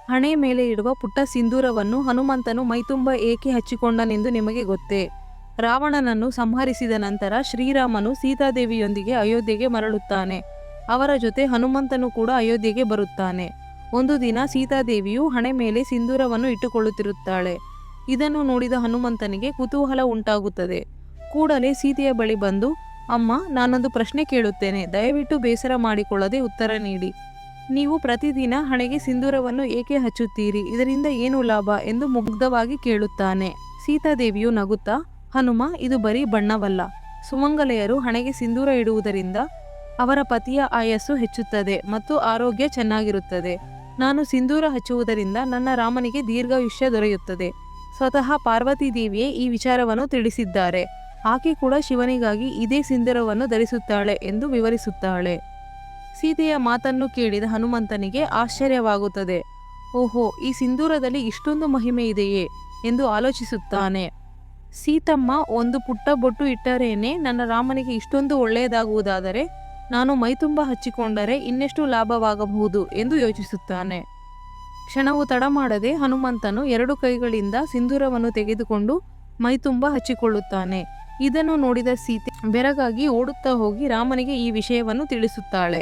ಹಣೆ ಮೇಲೆ ಇಡುವ ಪುಟ್ಟ ಸಿಂಧೂರವನ್ನು ಹನುಮಂತನು ಮೈತುಂಬ ಏಕೆ ಹಚ್ಚಿಕೊಂಡನೆಂದು ನಿಮಗೆ ಗೊತ್ತೇ? ರಾವಣನನ್ನು ಸಂಹರಿಸಿದ ನಂತರ ಶ್ರೀರಾಮನು ಸೀತಾದೇವಿಯೊಂದಿಗೆ ಅಯೋಧ್ಯೆಗೆ ಮರಳುತ್ತಾನೆ. ಅವರ ಜೊತೆ ಹನುಮಂತನು ಕೂಡ ಅಯೋಧ್ಯೆಗೆ ಬರುತ್ತಾನೆ. ಒಂದು ದಿನ ಸೀತಾದೇವಿಯು ಹಣೆ ಮೇಲೆ ಸಿಂಧೂರವನ್ನು ಇಟ್ಟುಕೊಳ್ಳುತ್ತಿರುತ್ತಾಳೆ. ಇದನ್ನು ನೋಡಿದ ಹನುಮಂತನಿಗೆ ಕುತೂಹಲ ಉಂಟಾಗುತ್ತದೆ. ಕೂಡಲೇ ಸೀತೆಯ ಬಳಿ ಬಂದು, ಅಮ್ಮ, ನಾನೊಂದು ಪ್ರಶ್ನೆ ಕೇಳುತ್ತೇನೆ, ದಯವಿಟ್ಟು ಬೇಸರ ಮಾಡಿಕೊಳ್ಳದೆ ಉತ್ತರ ನೀಡಿ. ನೀವು ಪ್ರತಿದಿನ ಹಣೆಗೆ ಸಿಂಧೂರವನ್ನು ಏಕೆ ಹಚ್ಚುತ್ತೀರಿ? ಇದರಿಂದ ಏನು ಲಾಭ ಎಂದು ಮುಗ್ಧವಾಗಿ ಕೇಳುತ್ತಾನೆ. ಸೀತಾದೇವಿಯು ನಗುತ್ತಾ, ಹನುಮ, ಇದು ಬರೀ ಬಣ್ಣವಲ್ಲ. ಸುಮಂಗಲೆಯರು ಹಣೆಗೆ ಸಿಂಧೂರ ಇಡುವುದರಿಂದ ಅವರ ಪತಿಯ ಆಯಸ್ಸು ಹೆಚ್ಚುತ್ತದೆ ಮತ್ತು ಆರೋಗ್ಯ ಚೆನ್ನಾಗಿರುತ್ತದೆ. ನಾನು ಸಿಂಧೂರ ಹಚ್ಚುವುದರಿಂದ ನನ್ನ ರಾಮನಿಗೆ ದೀರ್ಘಾಯುಷ್ಯ ದೊರೆಯುತ್ತದೆ. ಸ್ವತಃ ಪಾರ್ವತಿ ದೇವಿಯೇ ಈ ವಿಚಾರವನ್ನು ತಿಳಿಸಿದ್ದಾರೆ. ಆಕೆ ಕೂಡ ಶಿವನಿಗಾಗಿ ಇದೇ ಸಿಂಧೂರವನ್ನು ಧರಿಸುತ್ತಾಳೆ ಎಂದು ವಿವರಿಸುತ್ತಾಳೆ. ಸೀತೆಯ ಮಾತನ್ನು ಕೇಳಿದ ಹನುಮಂತನಿಗೆ ಆಶ್ಚರ್ಯವಾಗುತ್ತದೆ. ಓಹೋ, ಈ ಸಿಂಧೂರದಲ್ಲಿ ಇಷ್ಟೊಂದು ಮಹಿಮೆ ಇದೆಯೇ ಎಂದು ಆಲೋಚಿಸುತ್ತಾನೆ. ಸೀತಮ್ಮ ಒಂದು ಪುಟ್ಟ ಬೊಟ್ಟು ಇಟ್ಟರೇನೆ ನನ್ನ ರಾಮನಿಗೆ ಇಷ್ಟೊಂದು ಒಳ್ಳೆಯದಾಗುವುದಾದರೆ ನಾನು ಮೈತುಂಬ ಹಚ್ಚಿಕೊಂಡರೆ ಇನ್ನೆಷ್ಟು ಲಾಭವಾಗಬಹುದು ಎಂದು ಯೋಚಿಸುತ್ತಾನೆ. ಕ್ಷಣವು ತಡ ಮಾಡದೆ ಹನುಮಂತನು 2 ಕೈಗಳಿಂದ ಸಿಂಧೂರವನ್ನು ತೆಗೆದುಕೊಂಡು ಮೈತುಂಬ ಹಚ್ಚಿಕೊಳ್ಳುತ್ತಾನೆ. ಇದನ್ನು ನೋಡಿದ ಸೀತೆ ಬೆರಗಾಗಿ ಓಡುತ್ತಾ ಹೋಗಿ ರಾಮನಿಗೆ ಈ ವಿಷಯವನ್ನು ತಿಳಿಸುತ್ತಾಳೆ.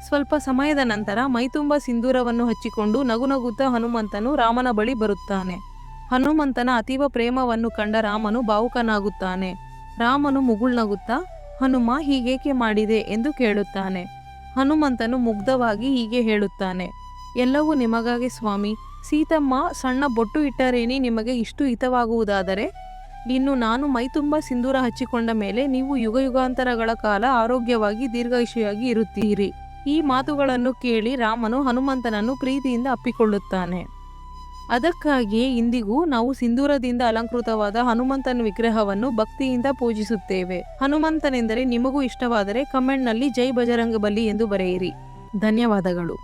ಸ್ವಲ್ಪ ಸಮಯದ ನಂತರ ಮೈತುಂಬ ಸಿಂಧೂರವನ್ನು ಹಚ್ಚಿಕೊಂಡು ನಗುನಗುತ್ತಾ ಹನುಮಂತನು ರಾಮನ ಬಳಿ ಬರುತ್ತಾನೆ. ಹನುಮಂತನ ಅತೀವ ಪ್ರೇಮವನ್ನು ಕಂಡ ರಾಮನು ಭಾವುಕನಾಗುತ್ತಾನೆ. ರಾಮನು ಮುಗುಳ್ನಗುತ್ತಾ, ಹನುಮ, ಹೀಗೇಕೆ ಮಾಡಿದೆ ಎಂದು ಕೇಳುತ್ತಾನೆ. ಹನುಮಂತನು ಮುಗ್ಧವಾಗಿ ಹೀಗೆ ಹೇಳುತ್ತಾನೆ, ಎಲ್ಲವೂ ನಿಮಗಾಗಿ ಸ್ವಾಮಿ. ಸೀತಮ್ಮ ಸಣ್ಣ ಬೊಟ್ಟು ಇಟ್ಟರೇನೆ ನಿಮಗೆ ಇಷ್ಟು ಹಿತವಾಗುವುದಾದರೆ ಇನ್ನು ನಾನು ಮೈತುಂಬ ಸಿಂಧೂರ ಹಚ್ಚಿಕೊಂಡ ಮೇಲೆ ನೀವು ಯುಗಯುಗಾಂತರಗಳ ಕಾಲ ಆರೋಗ್ಯವಾಗಿ ದೀರ್ಘಾಯುಷಿಯಾಗಿ ಇರುತ್ತೀರಿ. ಈ ಮಾತುಗಳನ್ನು ಕೇಳಿ ರಾಮನು ಹನುಮಂತನನ್ನು ಪ್ರೀತಿಯಿಂದ ಅಪ್ಪಿಕೊಳ್ಳುತ್ತಾನೆ. ಅದಕ್ಕಾಗಿಯೇ ಇಂದಿಗೂ ನಾವು ಸಿಂಧೂರದಿಂದ ಅಲಂಕೃತವಾದ ಹನುಮಂತನ ವಿಗ್ರಹವನ್ನು ಭಕ್ತಿಯಿಂದ ಪೂಜಿಸುತ್ತೇವೆ. ಹನುಮಂತನೆಂದರೆ ನಿಮಗೂ ಇಷ್ಟವಾದರೆ ಕಮೆಂಟ್ನಲ್ಲಿ ಜೈ ಬಜರಂಗಬಲಿ ಎಂದು ಬರೆಯಿರಿ. ಧನ್ಯವಾದಗಳು.